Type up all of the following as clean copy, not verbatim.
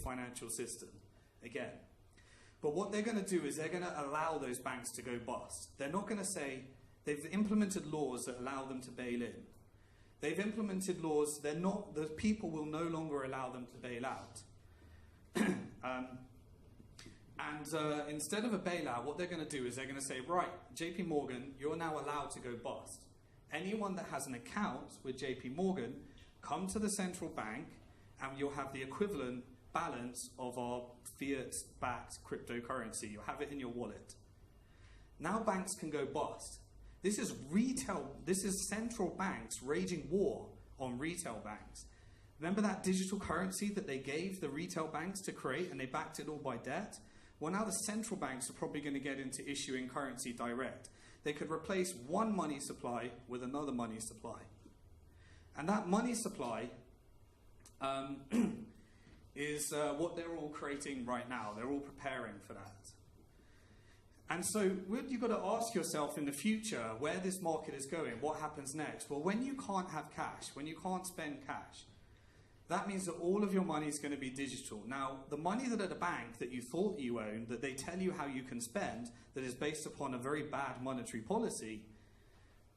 financial system again. But what they're going to do is they're going to allow those banks to go bust. They're not going to say, they've implemented laws that allow them to bail in. They've implemented laws, the people will no longer allow them to bail out. Instead of a bailout, what they're going to do is they're going to say, right, JP Morgan, you're now allowed to go bust. Anyone that has an account with JP Morgan, come to the central bank and you'll have the equivalent balance of our fiat-backed cryptocurrency. You'll have it in your wallet. Now banks can go bust. This is central banks waging war on retail banks. Remember that digital currency that they gave the retail banks to create and they backed it all by debt? Well, now the central banks are probably going to get into issuing currency direct. They could replace one money supply with another money supply. And that money supply is what they're all creating right now. They're all preparing for that. And so what you've got to ask yourself in the future, where this market is going, what happens next? Well, when you can't have cash, when you can't spend cash, that means that all of your money is going to be digital. Now, the money that at a bank that you thought you owned, that they tell you how you can spend, that is based upon a very bad monetary policy,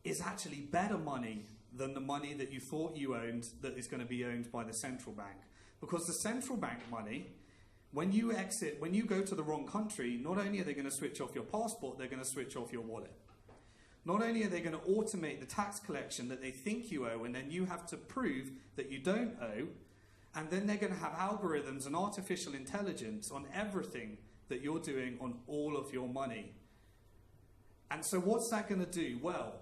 is actually better money than the money that you thought you owned that is going to be owned by the central bank. Because the central bank money, when you go to the wrong country, not only are they going to switch off your passport, they're going to switch off your wallet. Not only are they going to automate the tax collection that they think you owe, and then you have to prove that you don't owe, and then they're going to have algorithms and artificial intelligence on everything that you're doing on all of your money. And so what's that going to do? Well,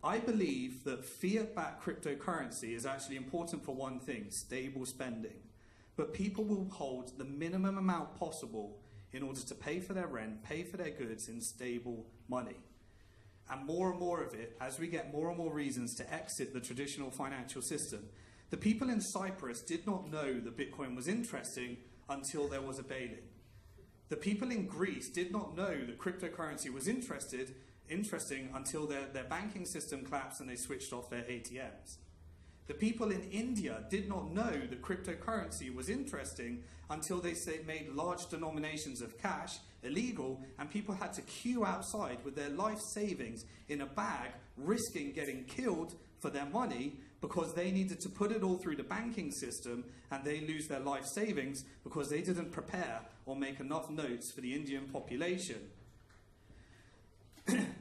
I believe that fiat-backed cryptocurrency is actually important for one thing, stable spending. But people will hold the minimum amount possible in order to pay for their rent, pay for their goods in stable money. And more of it, as we get more and more reasons to exit the traditional financial system. The people in Cyprus did not know that Bitcoin was interesting until there was a bail-in. The people in Greece did not know that cryptocurrency was interesting until their banking system collapsed and they switched off their ATMs. The people in India did not know that cryptocurrency was interesting until they made large denominations of cash illegal and people had to queue outside with their life savings in a bag, risking getting killed for their money because they needed to put it all through the banking system and they lose their life savings because they didn't prepare or make enough notes for the Indian population.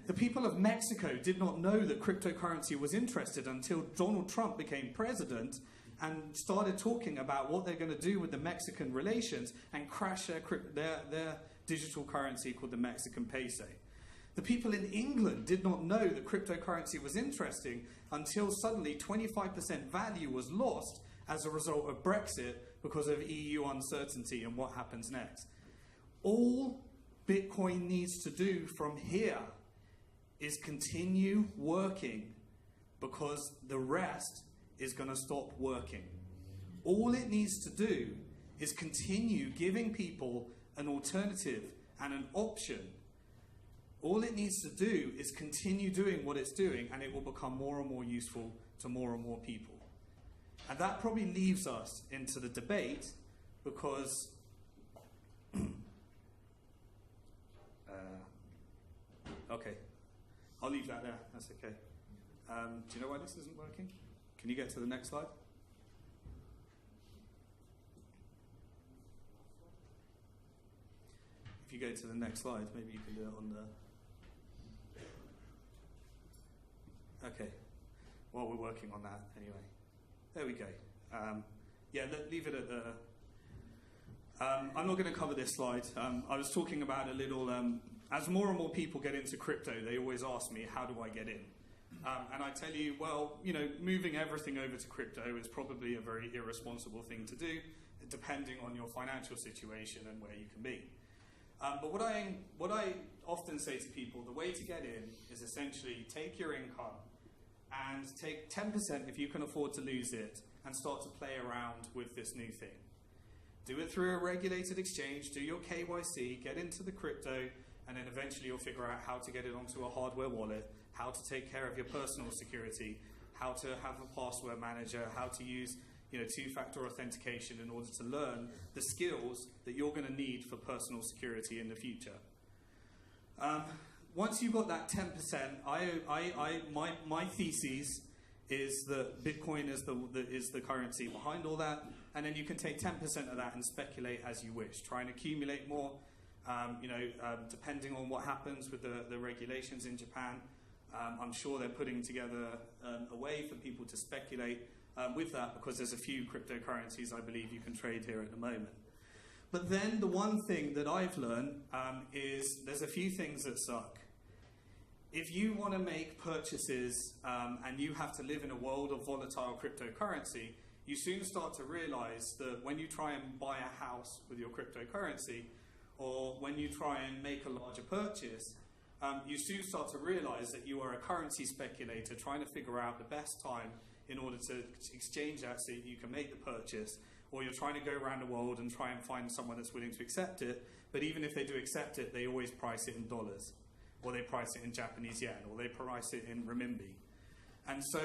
The people of Mexico did not know that cryptocurrency was interested until Donald Trump became president and started talking about what they're going to do with the Mexican relations and crash their digital currency called the Mexican peso. The people in England did not know that cryptocurrency was interesting until suddenly 25% value was lost as a result of Brexit because of EU uncertainty and what happens next. All Bitcoin needs to do from here is continue working because the rest is going to stop working. All it needs to do is continue giving people an alternative and an option. All it needs to do is continue doing what it's doing and it will become more and more useful to more and more people. And that probably leaves us into the debate because okay, I'll leave that there, that's okay. Do you know why this isn't working? Can you get to the next slide? If you go to the next slide, maybe you can do it on the... Okay, well, we're working on that anyway. There we go. Yeah, leave it at the... I'm not going to cover this slide. I was talking about a little... as more and more people get into crypto, they always ask me, how do I get in? And I tell you, well, you know, moving everything over to crypto is probably a very irresponsible thing to do, depending on your financial situation and where you can be. But what I often say to people, the way to get in is essentially take your income and take 10% if you can afford to lose it and start to play around with this new thing. Do it through a regulated exchange, do your KYC, get into the crypto, and then eventually you'll figure out how to get it onto a hardware wallet, how to take care of your personal security, how to have a password manager, how to use two-factor authentication in order to learn the skills that you're going to need for personal security in the future. Once you've got that 10%, my thesis is that Bitcoin is the currency behind all that, and then you can take 10% of that and speculate as you wish. Try and accumulate more, depending on what happens with the regulations in Japan. I'm sure they're putting together a way for people to speculate with that, because there's a few cryptocurrencies I believe you can trade here at the moment. But then the one thing that I've learned is there's a few things that suck. If you want to make purchases and you have to live in a world of volatile cryptocurrency, you soon start to realize that when you try and buy a house with your cryptocurrency, or when you try and make a larger purchase, you soon start to realize that you are a currency speculator trying to figure out the best time in order to exchange that so you can make the purchase, or you're trying to go around the world and try and find someone that's willing to accept it, but even if they do accept it, they always price it in dollars, or they price it in Japanese yen, or they price it in renminbi. And so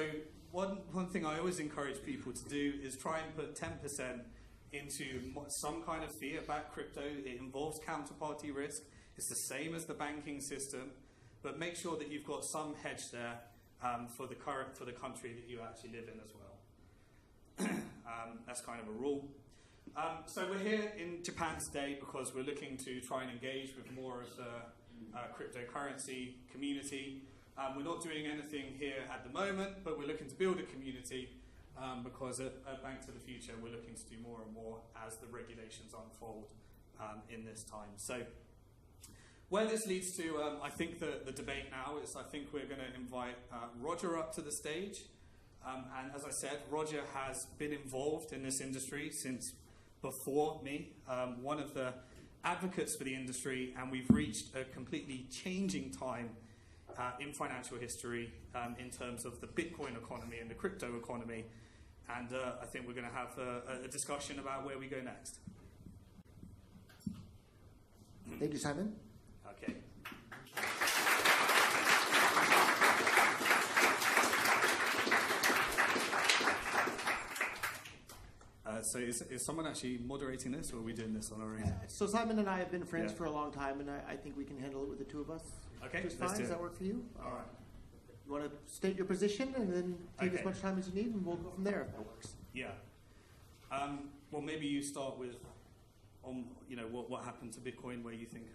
one thing I always encourage people to do is try and put 10% into some kind of fiat-backed crypto. It involves counterparty risk. It's the same as the banking system, but make sure that you've got some hedge there for the country that you actually live in as well. That's kind of a rule. So we're here in Japan today because we're looking to try and engage with more of the cryptocurrency community. We're not doing anything here at the moment, but we're looking to build a community because at Bank to the Future we're looking to do more and more as the regulations unfold in this time. So where this leads to, I think the debate now is, I think we're going to invite Roger up to the stage. And as I said, Roger has been involved in this industry since before me, one of the advocates for the industry, and we've reached a completely changing time in financial history in terms of the Bitcoin economy and the crypto economy. And I think we're going to have a discussion about where we go next. Thank you, Simon. Okay. So is someone actually moderating this, or are we doing this on our own? So Simon and I have been friends Yeah. for a long time, and I think we can handle it with the two of us. Okay, Just let's fine. do Does it. that work for you? All right. You want to state your position and then take Okay. as much time as you need, and we'll go from there if that works. Yeah. Well, maybe you start with, what happened to Bitcoin, where you think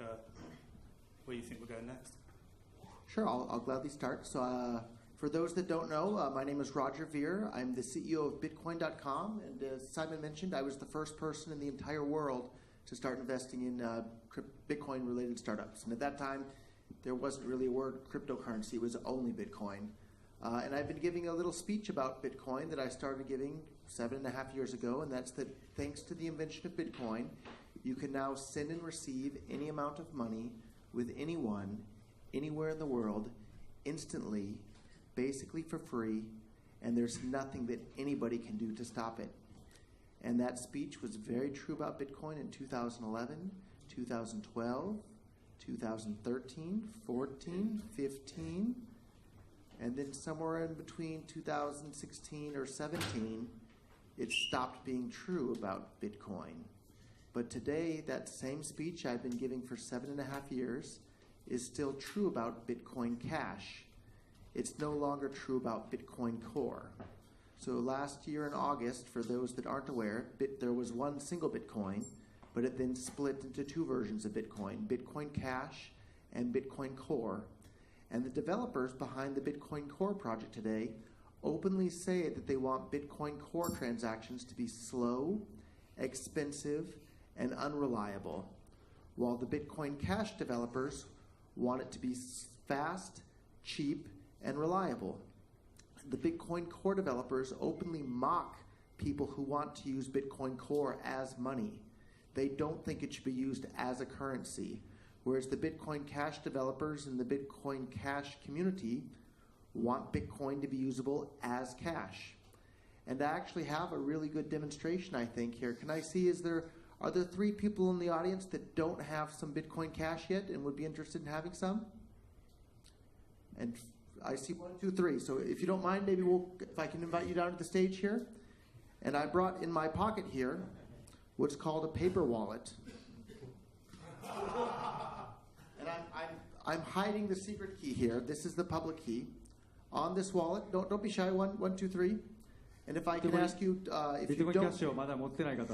we're going next. Sure, I'll gladly start. So for those that don't know, my name is Roger Veer. I'm the CEO of BitCoin.com, and as Simon mentioned, I was the first person in the entire world to start investing in Bitcoin-related startups. And at that time, there wasn't really a word cryptocurrency. It was only Bitcoin. And I've been giving a little speech about Bitcoin that I started giving 7.5 years ago, and that's that thanks to the invention of Bitcoin, you can now send and receive any amount of money with anyone, anywhere in the world, instantly, basically for free, and there's nothing that anybody can do to stop it. And that speech was very true about Bitcoin in 2011, 2012, 2013, 14, 15, and then somewhere in between 2016 or 17, it stopped being true about Bitcoin. But today, that same speech I've been giving for 7.5 years is still true about Bitcoin Cash. It's no longer true about Bitcoin Core. So last year in August, for those that aren't aware, there was one single Bitcoin, but it then split into two versions of Bitcoin, Bitcoin Cash and Bitcoin Core. And the developers behind the Bitcoin Core project today openly say that they want Bitcoin Core transactions to be slow, expensive, and unreliable, while the Bitcoin Cash developers want it to be fast, cheap, and reliable. The Bitcoin Core developers openly mock people who want to use Bitcoin Core as money. They don't think it should be used as a currency, whereas the Bitcoin Cash developers and the Bitcoin Cash community want Bitcoin to be usable as cash. And I actually have a really good demonstration, I think, here. Can I see, are there 3 people in the audience that don't have some Bitcoin Cash yet and would be interested in having some? And I see 1, 2, 3. So if you don't mind, maybe if I can invite you down to the stage here. And I brought in my pocket here what's called a paper wallet. And I'm hiding the secret key here. This is the public key. On this wallet, don't be shy. 1, 2, 3. And if I can ask you, if you don't... ビットコインキャッシュをまだ持ってない方、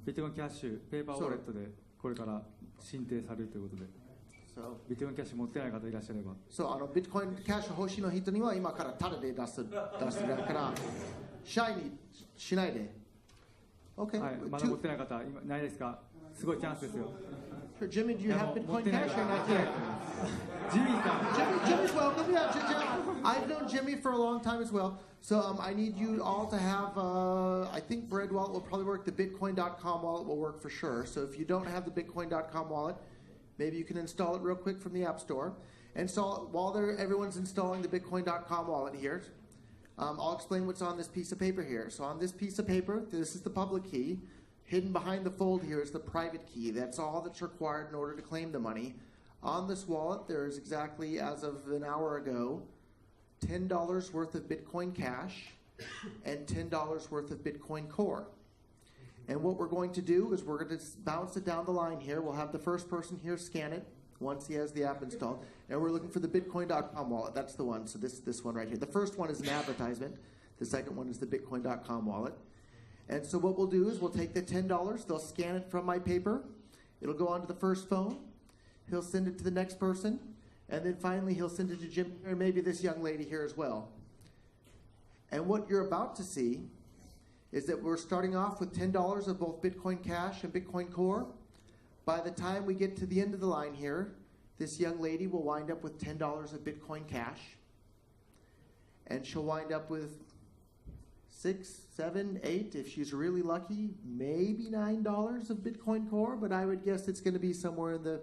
ビットコインキャッシュ、ペーパーウォレットでこれから申請されるということで、ビットコインキャッシュ持ってない方いらっしゃれば。ビットコインキャッシュ欲しいの人には今からタダで出すからシャイにしないで。Okay. はい、まだ持ってない方今ないですか？すごいチャンスですよ。Jimmy, do you have Bitcoin Cash or not yet? Jimmy's welcome. Yeah, I've known Jimmy for a long time as well. So I need you all to have, I think Bread Wallet will probably work. The Bitcoin.com wallet will work for sure. So if you don't have the Bitcoin.com wallet, maybe you can install it real quick from the App Store. And so while everyone's installing the Bitcoin.com wallet here, I'll explain what's on this piece of paper here. So on this piece of paper, this is the public key. Hidden behind the fold here is the private key. That's all that's required in order to claim the money. On this wallet, there is exactly, as of an hour ago, $10 worth of Bitcoin Cash and $10 worth of Bitcoin Core. And what we're going to do is we're going to bounce it down the line here. We'll have the first person here scan it once he has the app installed. And we're looking for the Bitcoin.com wallet. That's the one. So this one right here. The first one is an advertisement. The second one is the Bitcoin.com wallet. And so what we'll do is we'll take the $10. They'll scan it from my paper. It'll go onto the first phone. He'll send it to the next person. And then finally he'll send it to Jim or maybe this young lady here as well. And what you're about to see is that we're starting off with $10 of both Bitcoin Cash and Bitcoin Core. By the time we get to the end of the line here, this young lady will wind up with $10 of Bitcoin Cash. And she'll wind up with 6, 7, 8, if she's really lucky, maybe $9 of Bitcoin Core, but I would guess it's going to be somewhere in the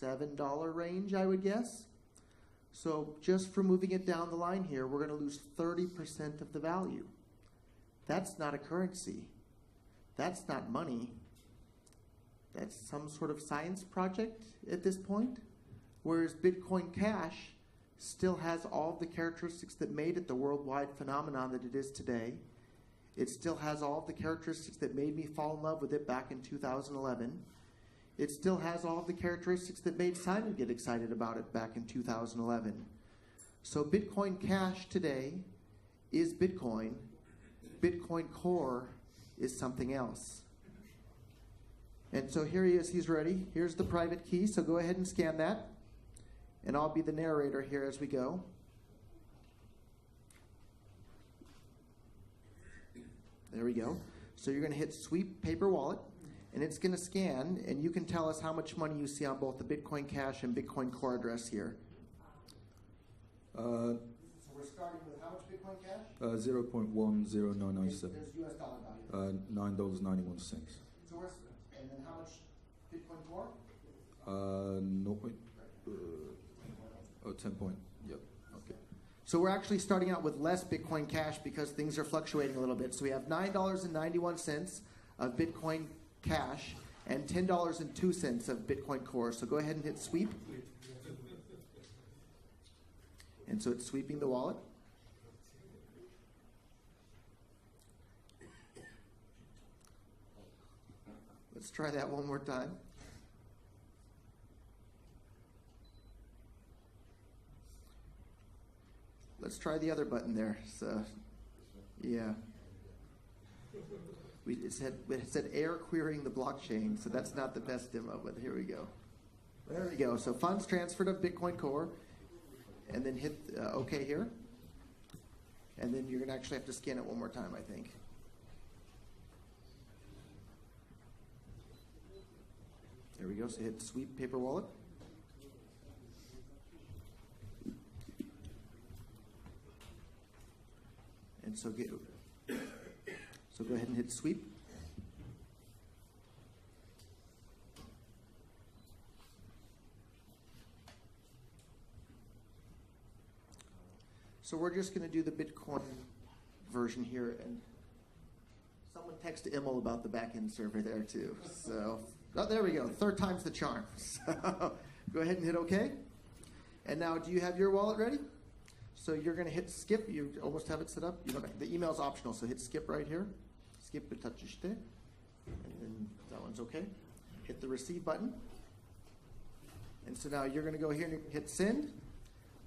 $7 range, I would guess. So just for moving it down the line here, we're going to lose 30% of the value. That's not a currency. That's not money. That's some sort of science project at this point. Whereas Bitcoin Cash still has all of the characteristics that made it the worldwide phenomenon that it is today. It still has all of the characteristics that made me fall in love with it back in 2011. It still has all of the characteristics that made Simon get excited about it back in 2011. So Bitcoin Cash today is Bitcoin. Bitcoin Core is something else. And so here he is, he's ready. Here's the private key, so go ahead and scan that. And I'll be the narrator here as we go. There we go. So you're going to hit Sweep Paper Wallet, and it's going to scan, and you can tell us how much money you see on both the Bitcoin Cash and Bitcoin Core address here. So we're starting with how much Bitcoin Cash? 0.10997. There's US dollar value. $9.91. So and then how much Bitcoin Core? 10 point. Yep. Okay. So we're actually starting out with less Bitcoin Cash because things are fluctuating a little bit. So we have $9.91 of Bitcoin Cash and $10.02 of Bitcoin Core. So go ahead and hit Sweep. And so it's sweeping the wallet. Let's try that one more time. Let's try the other button there. So, yeah. It said air querying the blockchain, so that's not the best demo, but here we go. There we go. So funds transferred of Bitcoin Core, and then hit OK here. And then you're going to actually have to scan it one more time, I think. There we go. So hit Sweep Paper Wallet. And so go ahead and hit Sweep. So we're just going to do the Bitcoin version here, and someone texted Emil about the backend server there too. So there we go. Third time's the charm. So go ahead and hit OK. And now, do you have your wallet ready? So you're going to hit skip. You almost have it set up. The email's optional, so hit skip right here. Skip it, touch it, and then that one's okay. Hit the receive button. And so now you're going to go here and hit send.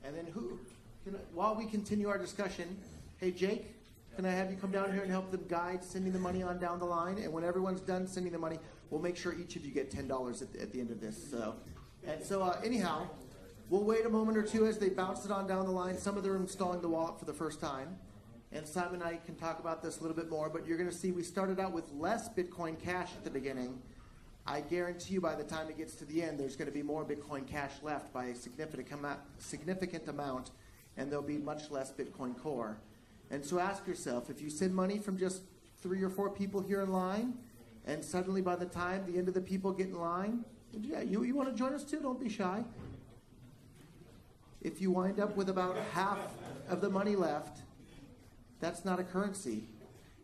And then while we continue our discussion, hey Jake, can I have you come down here and help them guide sending the money on down the line? And when everyone's done sending the money, we'll make sure each of you get $10 at the end of this. So anyhow, we'll wait a moment or two as they bounce it on down the line. Some of them are installing the wallet for the first time. And Simon and I can talk about this a little bit more, but you're going to see we started out with less Bitcoin Cash at the beginning. I guarantee you by the time it gets to the end, there's going to be more Bitcoin Cash left by a significant amount, and there'll be much less Bitcoin Core. And so ask yourself, if you send money from just 3 or 4 people here in line, and suddenly by the time the end of the people get in line, yeah, you want to join us too? Don't be shy. If you wind up with about half of the money left, that's not a currency.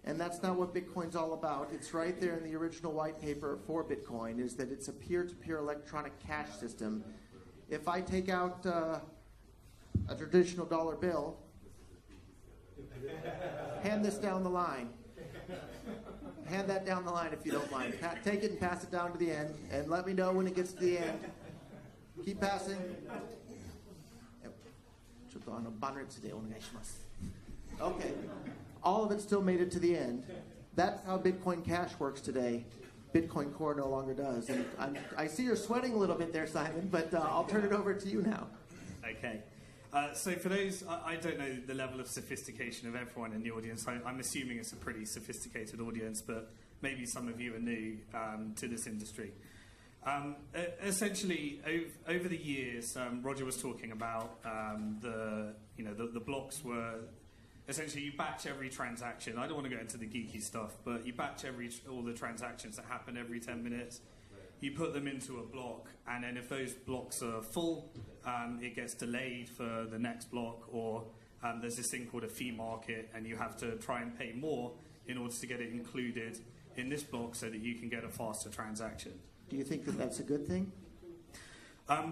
And that's not what Bitcoin's all about. It's right there in the original white paper for Bitcoin, is that it's a peer-to-peer electronic cash system. If I take out a traditional dollar bill, hand this down the line. Hand that down the line if you don't mind. Take it and pass it down to the end, and let me know when it gets to the end. Keep passing. Okay. All of it still made it to the end. That's how Bitcoin Cash works today. Bitcoin Core no longer does. And I see you're sweating a little bit there, Simon, but I'll turn it over to you now. Okay. So for those, I don't know the level of sophistication of everyone in the audience. I'm assuming it's a pretty sophisticated audience, but maybe some of you are new to this industry. Essentially, over the years, Roger was talking about the blocks were essentially you batch every transaction. I don't want to go into the geeky stuff, but you batch all the transactions that happen every 10 minutes. You put them into a block, and then if those blocks are full, it gets delayed for the next block, or there's this thing called a fee market, and you have to try and pay more in order to get it included in this block so that you can get a faster transaction. Do you think that that's a good thing?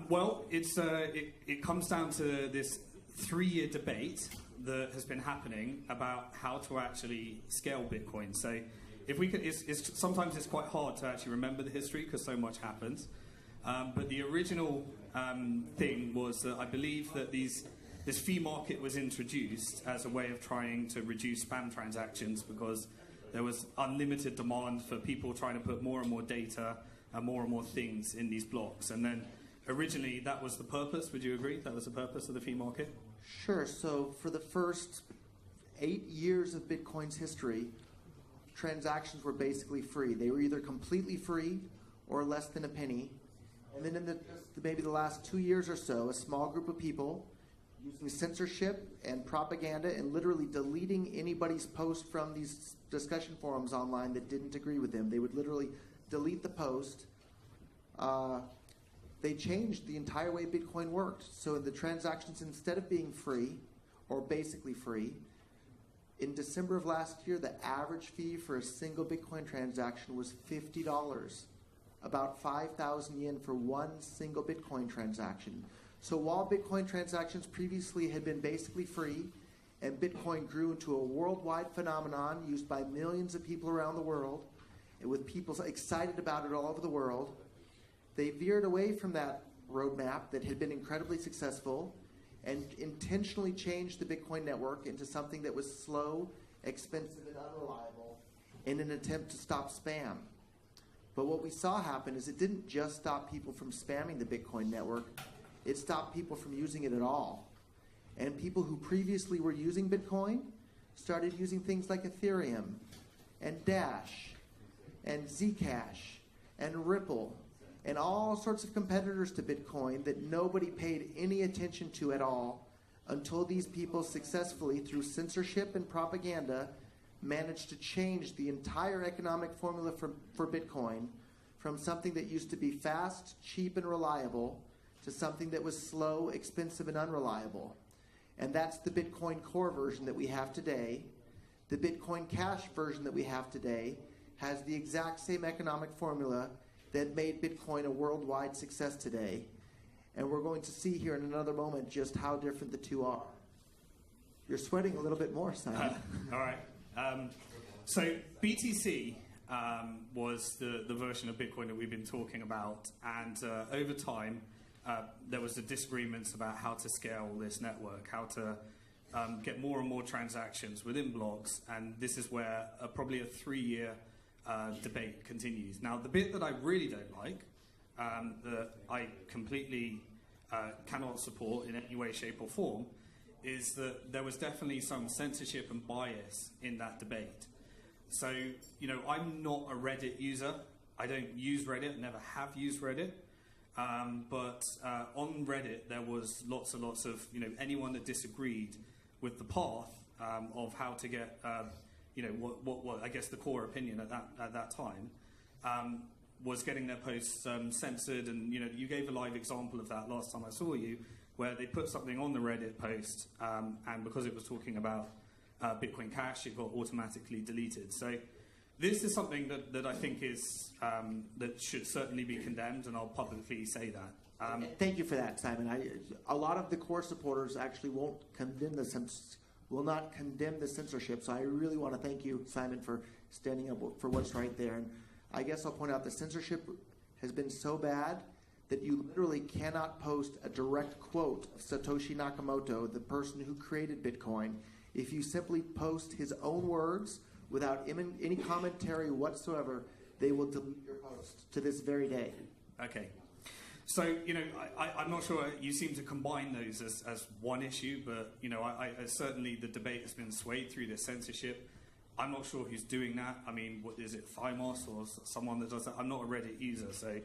Well, it comes down to this 3-year debate that has been happening about how to actually scale Bitcoin. So if we could, sometimes it's quite hard to actually remember the history because so much happens. But the original thing was that I believe that this fee market was introduced as a way of trying to reduce spam transactions because there was unlimited demand for people trying to put more and more data and more things in these blocks. And then originally that was the purpose. Would you agree? That was the purpose of the fee market? Sure. So for the first 8 years of Bitcoin's history, transactions were basically free. They were either completely free or less than a penny. And then in maybe the last 2 years or so, a small group of people using censorship and propaganda and literally deleting anybody's post from these discussion forums online that didn't agree with them. They would literally delete the post. They changed the entire way Bitcoin worked. So the transactions, instead of being free or basically free, in December of last year, the average fee for a single Bitcoin transaction was $50, about 5,000 yen for one single Bitcoin transaction. So while Bitcoin transactions previously had been basically free, and Bitcoin grew into a worldwide phenomenon used by millions of people around the world, and with people excited about it all over the world, they veered away from that roadmap that had been incredibly successful and intentionally changed the Bitcoin network into something that was slow, expensive, and unreliable in an attempt to stop spam. But what we saw happen is it didn't just stop people from spamming the Bitcoin network, it stopped people from using it at all. And people who previously were using Bitcoin started using things like Ethereum and Dash and Zcash and Ripple and all sorts of competitors to Bitcoin that nobody paid any attention to at all until these people successfully, through censorship and propaganda, managed to change the entire economic formula for Bitcoin from something that used to be fast, cheap, and reliable to something that was slow, expensive, and unreliable. And that's the Bitcoin Core version that we have today. The Bitcoin Cash version that we have today has the exact same economic formula that made Bitcoin a worldwide success today. And we're going to see here in another moment just how different the two are. You're sweating a little bit more, Simon. All right. So BTC was the version of Bitcoin that we've been talking about, and over time there was a disagreements about how to scale this network, how to get more and more transactions within blocks, and this is where probably a 3-year debate continues. Now, the bit that I really don't like, that I completely cannot support in any way, shape, or form, is that there was definitely some censorship and bias in that debate. So, you know, I'm not a Reddit user. I don't use Reddit, never have used Reddit. But on Reddit, there was lots and lots of, you know, anyone that disagreed with the path of how to get, you know, what I guess the core opinion at that time was getting their posts censored. And, you know, you gave a live example of that last time I saw you, where they put something on the Reddit post, and because it was talking about Bitcoin Cash, it got automatically deleted. So this is something that I think is that should certainly be condemned, and I'll publicly say that. Thank you for that, Simon. A lot of the core supporters actually won't condemn will not condemn the censorship. So I really want to thank you, Simon, for standing up for what's right there. And I guess I'll point out the censorship has been so bad that you literally cannot post a direct quote of Satoshi Nakamoto, the person who created Bitcoin. If you simply post his own words without any commentary whatsoever, they will delete your post to this very day. Okay. So, you know, I'm not sure you seem to combine those as one issue, but, you know, I certainly the debate has been swayed through this censorship. I'm not sure who's doing that. I mean, what is it, Thymos or someone that does that? I'm not a Reddit user, so,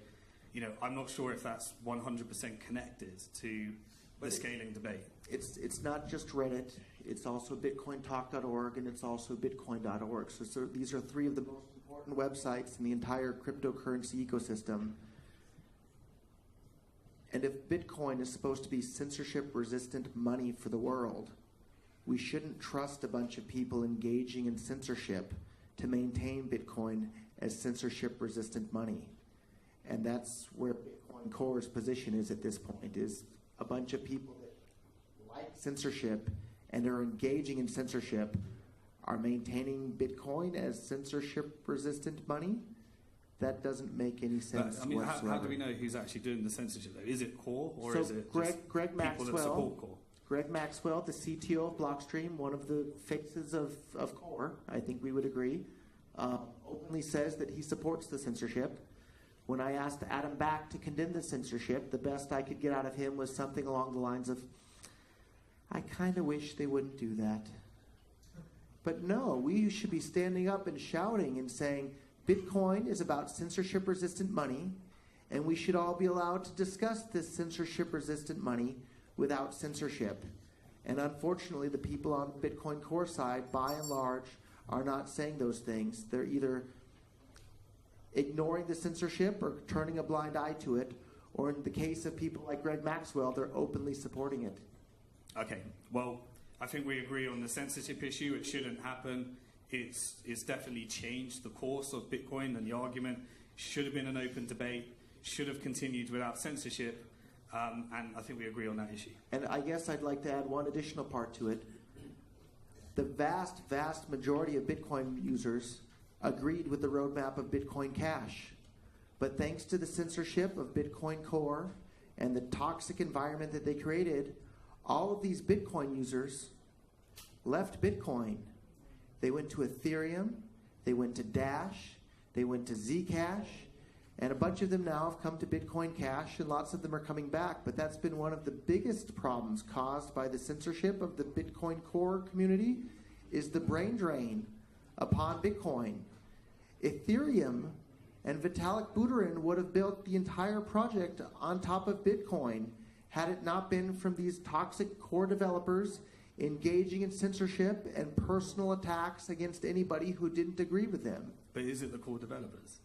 you know, I'm not sure if that's 100% connected to the scaling debate. It's not just Reddit. It's also BitcoinTalk.org, and it's also Bitcoin.org. So these are 3 of the most important websites in the entire cryptocurrency ecosystem. And if Bitcoin is supposed to be censorship-resistant money for the world, we shouldn't trust a bunch of people engaging in censorship to maintain Bitcoin as censorship-resistant money. And that's where Bitcoin Core's position is at this point, is a bunch of people that like censorship and are engaging in censorship are maintaining Bitcoin as censorship-resistant money. That doesn't make any sense. But, I mean, whatsoever. How do we know who's actually doing the censorship, though? Is it Core, or so is it Greg people Maxwell, that support Core? Greg Maxwell, the CTO of Blockstream, one of the faces of Core, I think we would agree, openly says that he supports the censorship. When I asked Adam Back to condemn the censorship, the best I could get out of him was something along the lines of, I kind of wish they wouldn't do that. But no, we should be standing up and shouting and saying, Bitcoin is about censorship-resistant money, and we should all be allowed to discuss this censorship-resistant money without censorship. And unfortunately, the people on the Bitcoin Core side, by and large, are not saying those things. They're either ignoring the censorship or turning a blind eye to it, or in the case of people like Greg Maxwell, they're openly supporting it. Okay, well, I think we agree on the censorship issue. It shouldn't happen. It's definitely changed the course of Bitcoin, and the argument should have been an open debate, should have continued without censorship, and I think we agree on that issue. And I guess I'd like to add one additional part to it. The vast, vast majority of Bitcoin users agreed with the roadmap of Bitcoin Cash. But thanks to the censorship of Bitcoin Core and the toxic environment that they created, all of these Bitcoin users left Bitcoin. They went to Ethereum, they went to Dash, they went to Zcash, and a bunch of them now have come to Bitcoin Cash, and lots of them are coming back. But that's been one of the biggest problems caused by the censorship of the Bitcoin Core community, is the brain drain upon Bitcoin. Ethereum and Vitalik Buterin would have built the entire project on top of Bitcoin had it not been from these toxic core developers engaging in censorship and personal attacks against anybody who didn't agree with them. But is it the core developers?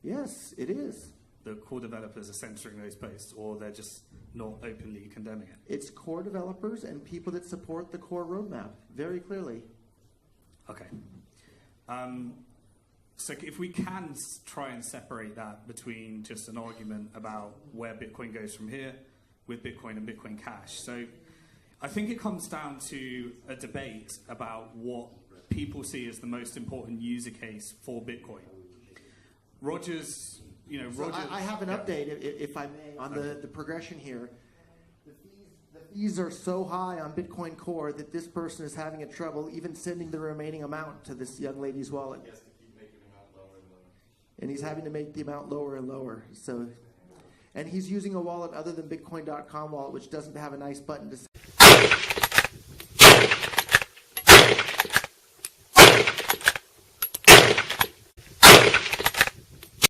Yes, it is. The core developers are censoring those posts, or they're just not openly condemning it? It's core developers and people that support the core roadmap, very clearly. Okay. So if we can try and separate that between just an argument about where Bitcoin goes from here with Bitcoin and Bitcoin Cash. So I think it comes down to a debate about what people see as the most important user case for Bitcoin. Roger's, I have an update, if I may, on the progression here. The fees are so high on Bitcoin Core that this person is having a trouble even sending the remaining amount to this young lady's wallet. He has to keep making the amount lower and lower. And he's having to make the amount lower and lower. And he's using a wallet other than Bitcoin.com wallet, which doesn't have a nice button to say.